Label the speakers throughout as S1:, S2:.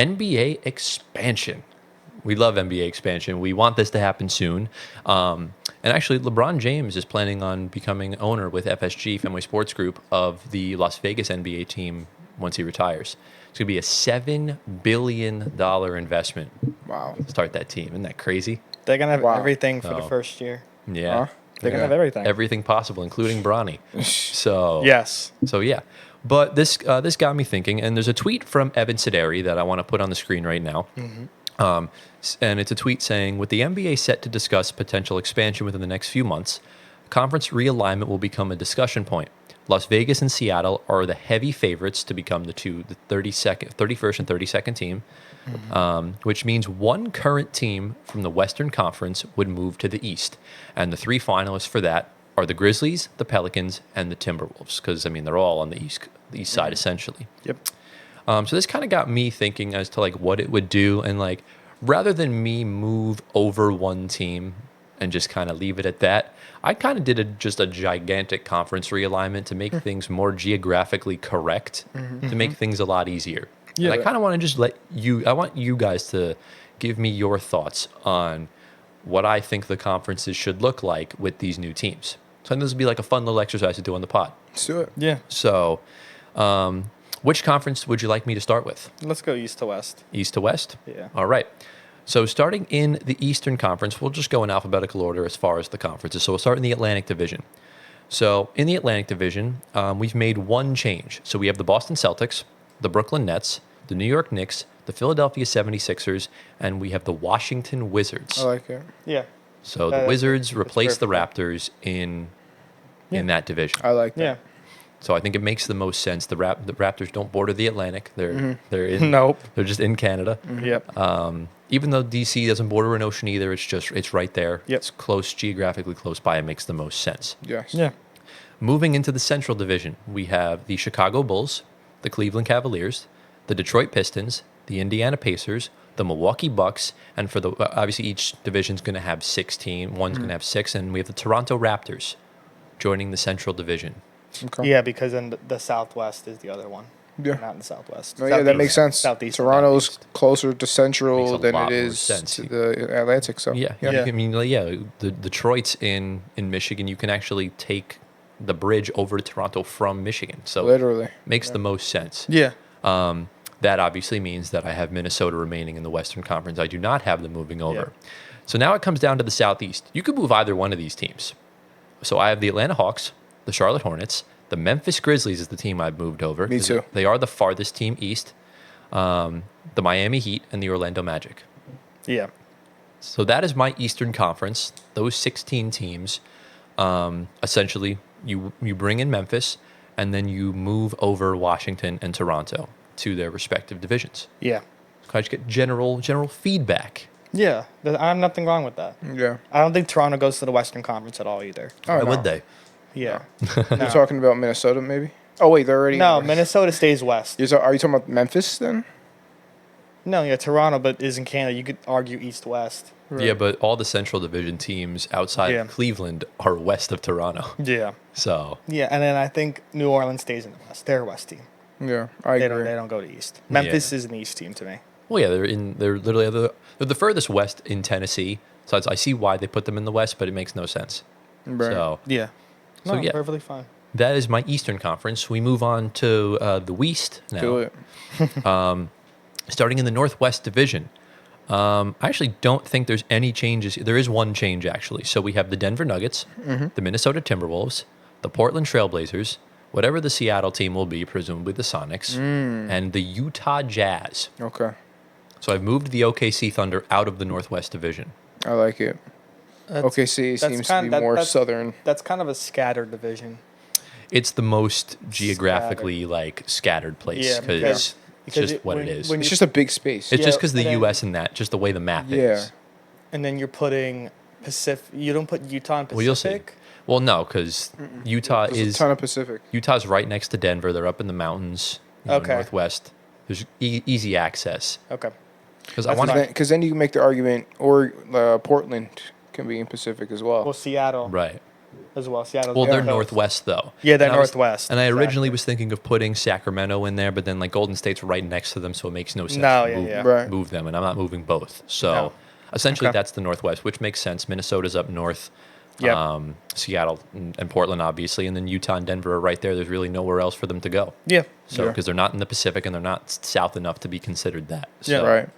S1: NBA expansion. We love NBA expansion. We want this to happen soon. And actually, LeBron James is planning on becoming owner with FSG, Fenway Sports Group, of the Las Vegas NBA team once he retires. It's going to be a $7 billion investment
S2: Wow.
S1: to start that team. Isn't that crazy?
S3: They're going to have
S2: Wow.
S3: everything for the
S1: Oh.
S3: first year.
S1: Yeah.
S2: Huh?
S3: They're going
S2: Yeah.
S3: to have everything.
S1: Everything possible, including Bronny. So
S3: Yes.
S1: So yeah, but this got me thinking, and there's a tweet from Evan Sideri that I want to put on the screen right now. And it's a tweet saying, with the NBA set to discuss potential expansion within the next few months, conference realignment will become a discussion point. Las Vegas and Seattle are the heavy favorites to become the 31st and 32nd team, which means one current team from the Western Conference would move to the East. And the three finalists for that are the Grizzlies, the Pelicans, and the Timberwolves, because, I mean, they're all on the east side, essentially.
S3: Yep.
S1: So this kind of got me thinking as to, like, what it would do, and, like, rather than me move over one team and just kind of leave it at that, I kind of did just a gigantic conference realignment to make things more geographically correct, to make things a lot easier.
S3: Yeah.
S1: And I kind of want to just I want you guys to give me your thoughts on what I think the conferences should look like with these new teams. So this would be like a fun little exercise to do on the pod.
S2: Let's do it.
S3: Yeah.
S1: So, which conference would you like me to start with?
S3: Let's go east to west.
S1: East to west?
S3: Yeah.
S1: All right. So starting in the Eastern Conference, we'll just go in alphabetical order as far as the conferences. So we'll start in the Atlantic Division. So in the Atlantic Division, we've made one change. So we have the Boston Celtics, the Brooklyn Nets, the New York Knicks, the Philadelphia 76ers, and we have the Washington Wizards.
S2: I like it.
S3: Yeah.
S1: So the
S3: That-
S1: Wizards
S3: that's
S1: replace the
S3: perfect.
S1: Raptors in that division.
S2: I like that.
S3: Yeah.
S1: So I think it makes the most sense. The Raptors don't border the Atlantic. They're in
S3: Nope.
S1: they're just in Canada.
S3: Yep.
S1: Even though DC doesn't border an ocean either, it's right there.
S3: Yep.
S1: It's close, geographically close by. It makes the most sense.
S2: Yes.
S3: Yeah.
S1: Moving into the Central Division, we have the Chicago Bulls, the Cleveland Cavaliers, the Detroit Pistons, the Indiana Pacers, the Milwaukee Bucks, and for the obviously each division's going to have 16. One's going to have 6, and we have the Toronto Raptors joining the Central Division.
S2: Okay.
S3: Yeah, because then the Southwest is the other one.
S2: Yeah.
S3: Not in the Southwest.
S2: No, yeah, that
S3: Southeast.
S2: makes sense.
S3: Southeast. and
S2: Toronto's
S3: Southeast.
S2: closer to
S1: Makes
S2: Central
S1: a
S2: than
S1: lot
S2: it
S1: more
S2: is
S1: sense.
S2: to the Atlantic. So
S1: Yeah,
S3: Yeah.
S1: I mean, the Detroit's in Michigan. You can actually take the bridge over to Toronto from Michigan, so
S2: literally.
S1: makes the most sense.
S3: Yeah.
S1: That obviously means that I have Minnesota remaining in the Western Conference. I do not have them moving over. So now it comes down to the Southeast. You could move either one of these teams. So I have the Atlanta Hawks, the Charlotte Hornets, the Memphis Grizzlies is the team I've moved over.
S2: Me too.
S1: They are the farthest team east. The Miami Heat and the Orlando Magic.
S3: Yeah.
S1: So that is my Eastern Conference. Those 16 teams, essentially, you bring in Memphis, and then you move over Washington and Toronto to their respective divisions.
S3: Yeah.
S1: So I just get general feedback.
S3: Yeah. I have nothing wrong with that.
S2: Yeah.
S3: I don't think Toronto goes to the Western Conference at all either.
S2: Oh,
S1: Why
S2: no.
S1: would they?
S3: Yeah.
S2: You're talking about Minnesota, maybe? Oh, wait, they're already.
S3: No, Minnesota stays west.
S2: Are you talking about Memphis then?
S3: No, yeah, Toronto, but is in Canada. You could argue east-west.
S1: Yeah, but all the Central Division teams outside
S3: Yeah.
S1: of Cleveland are west of Toronto.
S3: Yeah.
S1: So
S3: Yeah, and then I think New Orleans stays in the west. They're a west team.
S2: Yeah, I
S3: They
S2: agree.
S3: don't go to east. Memphis is an east team to me.
S1: well, yeah, they're literally they're the furthest west in Tennessee. So I see why they put them in the west, but it makes no sense.
S2: Right.
S1: So
S3: Yeah.
S1: So,
S3: No,
S1: yeah.
S3: perfectly fine.
S1: that is my Eastern Conference. We move on to the West now.
S2: Do it.
S1: Starting in the Northwest Division. I actually don't think there's any changes. There is one change, actually. So we have the Denver Nuggets, the Minnesota Timberwolves, the Portland Trailblazers, whatever the Seattle team will be, presumably the Sonics, and the Utah Jazz.
S2: Okay.
S1: So I've moved the OKC Thunder out of the Northwest Division.
S2: I like it. OKC
S3: that's
S2: seems to
S3: kind-
S2: be more
S3: that's-
S2: southern.
S3: That's kind of a scattered division.
S1: It's the most geographically scattered place
S3: Yeah,
S1: because it's
S3: because
S1: just what it is.
S3: when
S2: It's
S3: you-
S2: just a big space.
S1: It's
S3: Yeah,
S1: just because the
S3: and then-
S1: U.S. and that, just the way the map
S2: Yeah.
S1: is.
S3: and then you're putting Pacific. You don't put Utah and Pacific.
S1: Well, you'll see. Well, no, because Utah
S2: There's
S1: is
S2: a ton of Pacific.
S1: Utah's right next to Denver. They're up in the mountains,
S3: Okay.
S1: northwest. There's easy access.
S3: Okay.
S1: Because I
S3: That's
S1: want
S3: fine.
S1: to.
S2: Because then you can make the argument, or Portland can be in Pacific as well.
S3: Well, Seattle.
S1: Right.
S3: as well. Seattle.
S1: Well, they're northwest though.
S3: Yeah, they're
S1: And I was-
S3: northwest.
S1: And I originally
S3: exactly.
S1: was thinking of putting Sacramento in there, but then like Golden State's right next to them, so it makes no sense
S3: No,
S1: to
S3: yeah,
S1: move,
S3: yeah.
S2: Right.
S1: move them, and I'm not moving both. So
S3: No.
S1: essentially,
S2: Okay.
S1: that's the northwest, which makes sense. Minnesota's up north.
S3: Yep.
S1: Seattle and Portland, obviously, and then Utah and Denver are right there. There's really nowhere else for them to go.
S3: Yeah.
S1: So
S2: Yeah.
S1: because they're not in the Pacific and they're not south enough to be considered that.
S3: Yeah.
S1: So,
S2: Right.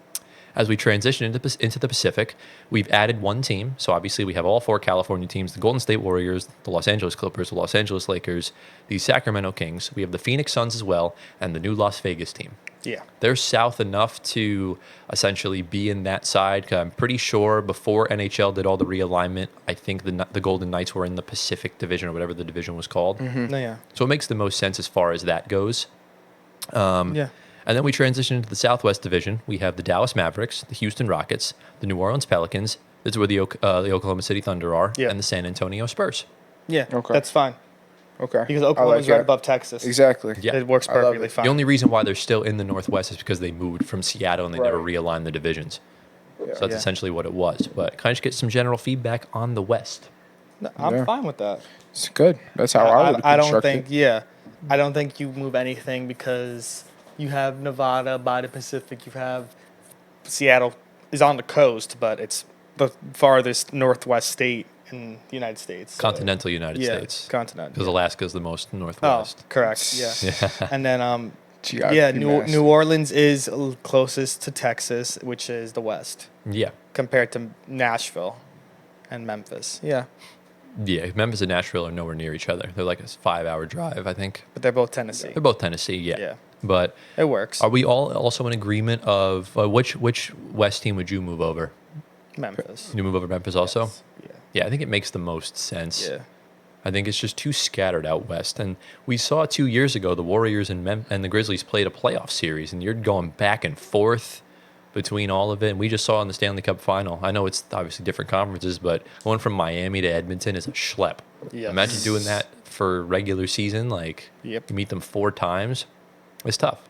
S1: as we transition into the Pacific, we've added one team. So obviously we have all 4 California teams: the Golden State Warriors, the Los Angeles Clippers, the Los Angeles Lakers, the Sacramento Kings. We have the Phoenix Suns as well, and the new Las Vegas team.
S3: Yeah.
S1: They're south enough to essentially be in that side. 'Cause I'm pretty sure before NHL did all the realignment, I think the Golden Knights were in the Pacific Division or whatever the division was called.
S3: No, yeah.
S1: So it makes the most sense as far as that goes.
S3: Yeah.
S1: And then we transition into the Southwest Division. We have the Dallas Mavericks, the Houston Rockets, the New Orleans Pelicans. This is where the Oklahoma City Thunder are,
S3: Yeah.
S1: and the San Antonio Spurs.
S3: Yeah.
S2: Okay.
S3: That's fine
S2: Okay.
S3: because
S2: I
S3: Oklahoma's
S2: like
S3: right
S2: it.
S3: above Texas.
S2: Exactly.
S1: Yeah.
S3: It works
S2: I love
S3: perfectly
S2: it.
S3: fine.
S1: The only reason why they're still in the Northwest is because they moved from Seattle and they never
S2: Right.
S1: realigned the divisions.
S2: Yeah.
S1: So that's
S3: Yeah.
S1: essentially what it was. But can I just get some general feedback on the West?
S3: No, I'm
S2: Yeah.
S3: fine with that.
S2: It's good. That's how I would
S3: I don't
S2: construct
S3: think.
S2: it.
S3: Yeah. I don't think you move anything because you have Nevada by the Pacific. You have Seattle is on the coast, but it's the farthest northwest state in the United States. So,
S1: Continental United
S3: yeah,
S1: States.
S3: continent.
S1: Because
S3: yeah.
S1: Alaska is the most
S3: Oh,
S1: northwest.
S3: correct. Yeah. And then
S2: Geography
S3: yeah,
S2: master.
S3: New Orleans is closest to Texas, which is the west,
S1: Yeah.
S3: compared to Nashville and Memphis. Yeah,
S1: Yeah. Memphis and Nashville are nowhere near each other. They're like a 5-hour drive, I think.
S3: but they're both Tennessee.
S1: They're both Tennessee, yeah.
S3: Yeah.
S1: But
S3: It works.
S1: are we all also in agreement of which West team would you move over?
S3: Memphis.
S1: You move over Memphis also?
S3: Yeah.
S1: Yeah, I think it makes the most sense.
S3: Yeah.
S1: I think it's just too scattered out west. And we saw 2 years ago the Warriors and the Grizzlies played a playoff series, and you're going back and forth between all of it. And we just saw in the Stanley Cup final. I know it's obviously different conferences, but going from Miami to Edmonton is a schlep.
S3: Yes.
S1: Imagine doing that for regular season. Like,
S3: Yep.
S1: you meet them 4 times. It's tough.